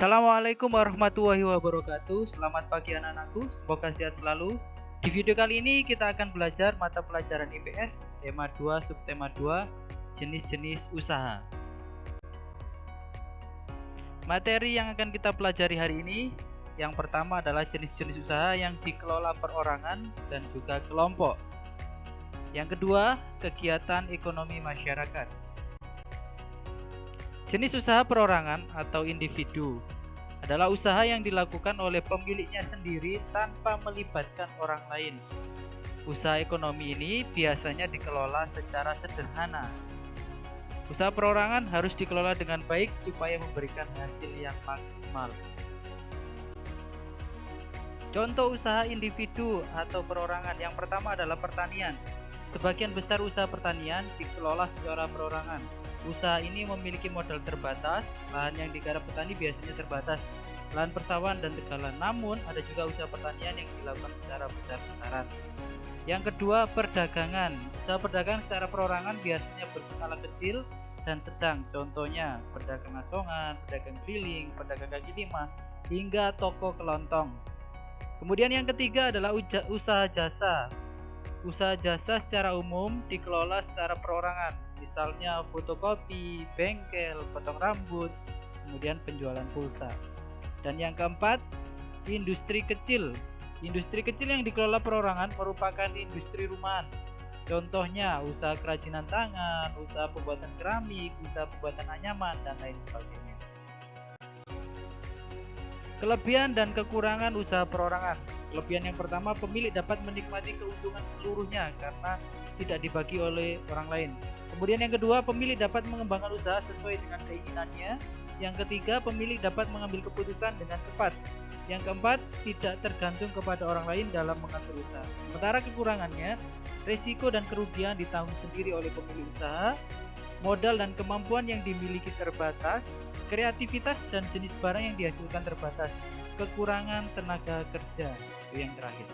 Assalamualaikum warahmatullahi wabarakatuh. Selamat pagi anak-anakku, semoga sehat selalu. Di video kali ini kita akan belajar mata pelajaran IPS tema 2 subtema 2 jenis-jenis usaha. Materi yang akan kita pelajari hari ini yang pertama adalah jenis-jenis usaha yang dikelola perorangan dan juga kelompok. Yang kedua, kegiatan ekonomi masyarakat. Jenis usaha perorangan atau individu adalah usaha yang dilakukan oleh pemiliknya sendiri tanpa melibatkan orang lain. Usaha ekonomi ini biasanya dikelola secara sederhana. Usaha perorangan harus dikelola dengan baik supaya memberikan hasil yang maksimal. Contoh usaha individu atau perorangan yang pertama adalah pertanian. Sebagian besar usaha pertanian dikelola secara perorangan. Usaha ini memiliki modal terbatas, lahan yang digarap petani biasanya terbatas, lahan persawahan dan tegalan. Namun, ada juga usaha pertanian yang dilakukan secara besar-besaran. Yang kedua, perdagangan. Usaha perdagangan secara perorangan biasanya berskala kecil dan sedang. Contohnya, pedagang asongan, pedagang keliling, pedagang kaki lima, hingga toko kelontong. Kemudian yang ketiga adalah usaha jasa. Usaha jasa secara umum dikelola secara perorangan, misalnya fotokopi, bengkel, potong rambut, kemudian penjualan pulsa. Dan yang keempat, industri kecil. Industri kecil yang dikelola perorangan merupakan industri rumahan. Contohnya usaha kerajinan tangan, usaha pembuatan keramik, usaha pembuatan anyaman, dan lain sebagainya. Kelebihan dan kekurangan usaha perorangan. Kelebihan yang pertama, pemilik dapat menikmati keuntungan seluruhnya karena tidak dibagi oleh orang lain. Kemudian yang kedua, pemilik dapat mengembangkan usaha sesuai dengan keinginannya. Yang ketiga, pemilik dapat mengambil keputusan dengan cepat. Yang keempat, tidak tergantung kepada orang lain dalam mengatur usaha. Sementara kekurangannya, risiko dan kerugian ditanggung sendiri oleh pemilik usaha, modal dan kemampuan yang dimiliki terbatas, kreativitas dan jenis barang yang dihasilkan terbatas, kekurangan tenaga kerja. Itu yang terakhir.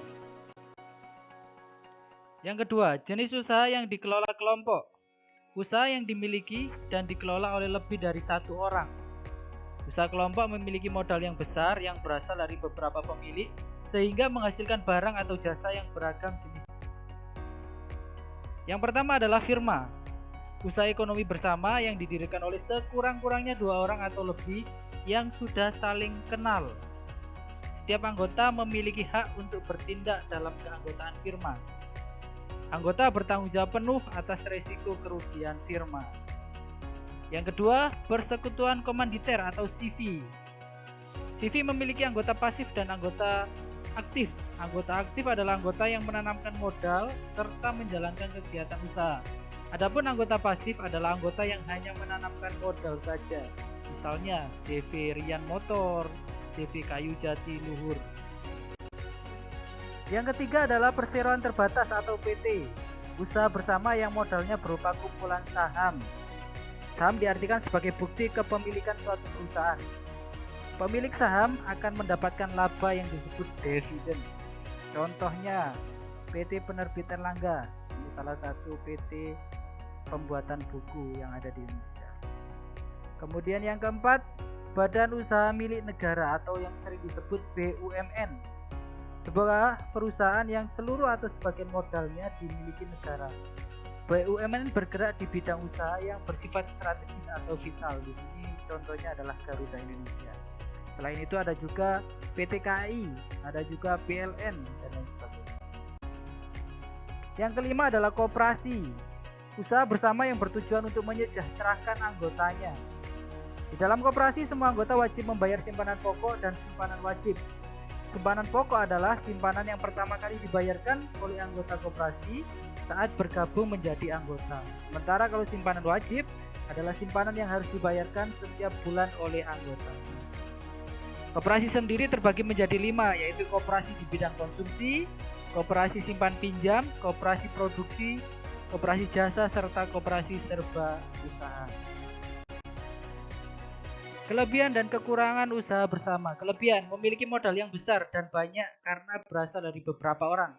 Yang kedua, jenis usaha yang dikelola kelompok. Usaha yang dimiliki dan dikelola oleh lebih dari satu orang. Usaha kelompok memiliki modal yang besar yang berasal dari beberapa pemilik sehingga menghasilkan barang atau jasa yang beragam jenis. Yang pertama adalah firma. Usaha ekonomi bersama yang didirikan oleh sekurang-kurangnya 2 orang atau lebih yang sudah saling kenal. Setiap anggota memiliki hak untuk bertindak dalam keanggotaan firma. Anggota bertanggung jawab penuh atas risiko kerugian firma. Yang kedua, persekutuan komanditer atau CV. CV memiliki anggota pasif dan anggota aktif. Anggota aktif adalah anggota yang menanamkan modal serta menjalankan kegiatan usaha. Adapun anggota pasif adalah anggota yang hanya menanamkan modal saja. Misalnya CV Rian Motor, CV Kayu Jati Luhur. Yang ketiga adalah perseroan terbatas atau PT. Usaha bersama yang modalnya berupa kumpulan saham. Saham diartikan sebagai bukti kepemilikan suatu perusahaan. Pemilik saham akan mendapatkan laba yang disebut dividen. Contohnya PT Penerbitan Langga. Ini salah satu PT pembuatan buku yang ada di Indonesia. Kemudian yang keempat, badan usaha milik negara atau yang sering disebut BUMN. Sebuah perusahaan yang seluruh atau sebagian modalnya dimiliki negara. BUMN bergerak di bidang usaha yang bersifat strategis atau vital. Di sini contohnya adalah Garuda Indonesia. Selain itu ada juga PT KAI, ada juga PLN dan lain sebagainya. Yang kelima adalah koperasi. Usaha bersama yang bertujuan untuk menyejahterakan anggotanya. Di dalam koperasi semua anggota wajib membayar simpanan pokok dan simpanan wajib. Simpanan pokok adalah simpanan yang pertama kali dibayarkan oleh anggota koperasi saat bergabung menjadi anggota. Sementara kalau simpanan wajib adalah simpanan yang harus dibayarkan setiap bulan oleh anggota. Koperasi sendiri terbagi menjadi 5, yaitu koperasi di bidang konsumsi, koperasi simpan pinjam, koperasi produksi, koperasi jasa, serta koperasi serba usaha. Kelebihan dan kekurangan usaha bersama. Kelebihan, memiliki modal yang besar dan banyak karena berasal dari beberapa orang.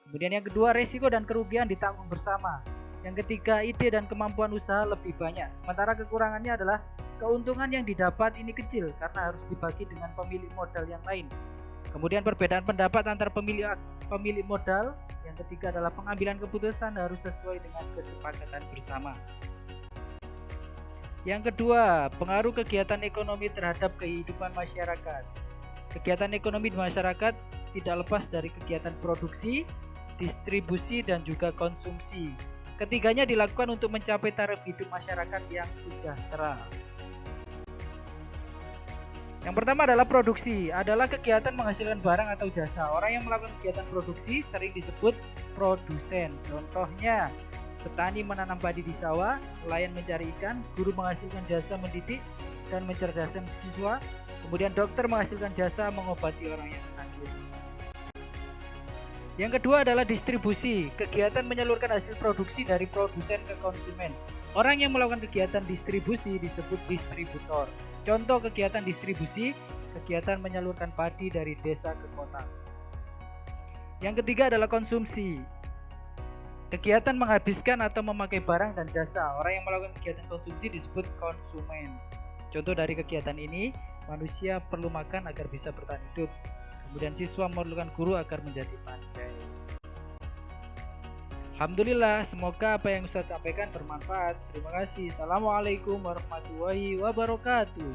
Kemudian yang kedua, risiko dan kerugian ditanggung bersama. Yang ketiga, ide dan kemampuan usaha lebih banyak. Sementara kekurangannya adalah keuntungan yang didapat ini kecil karena harus dibagi dengan pemilik modal yang lain. Kemudian perbedaan pendapat antar pemilik modal. Yang ketiga adalah pengambilan keputusan harus sesuai dengan kesepakatan bersama. Yang kedua, pengaruh kegiatan ekonomi terhadap kehidupan masyarakat. Kegiatan ekonomi di masyarakat tidak lepas dari kegiatan produksi, distribusi, dan juga konsumsi. Ketiganya dilakukan untuk mencapai taraf hidup masyarakat yang sejahtera. Yang pertama adalah produksi, adalah kegiatan menghasilkan barang atau jasa. Orang yang melakukan kegiatan produksi sering disebut produsen. Contohnya, petani menanam padi di sawah, nelayan mencari ikan, guru menghasilkan jasa mendidik dan mencerdaskan siswa, kemudian dokter menghasilkan jasa mengobati orang yang sakit. Yang kedua adalah distribusi, kegiatan menyalurkan hasil produksi dari produsen ke konsumen. Orang yang melakukan kegiatan distribusi disebut distributor. Contoh kegiatan distribusi, kegiatan menyalurkan padi dari desa ke kota. Yang ketiga adalah konsumsi, kegiatan menghabiskan atau memakai barang dan jasa. Orang yang melakukan kegiatan konsumsi disebut konsumen. Contoh dari kegiatan ini, manusia perlu makan agar bisa bertahan hidup. Kemudian siswa memerlukan guru agar menjadi pandai. Alhamdulillah, semoga apa yang Ustaz sampaikan bermanfaat. Terima kasih. Assalamualaikum warahmatullahi wabarakatuh.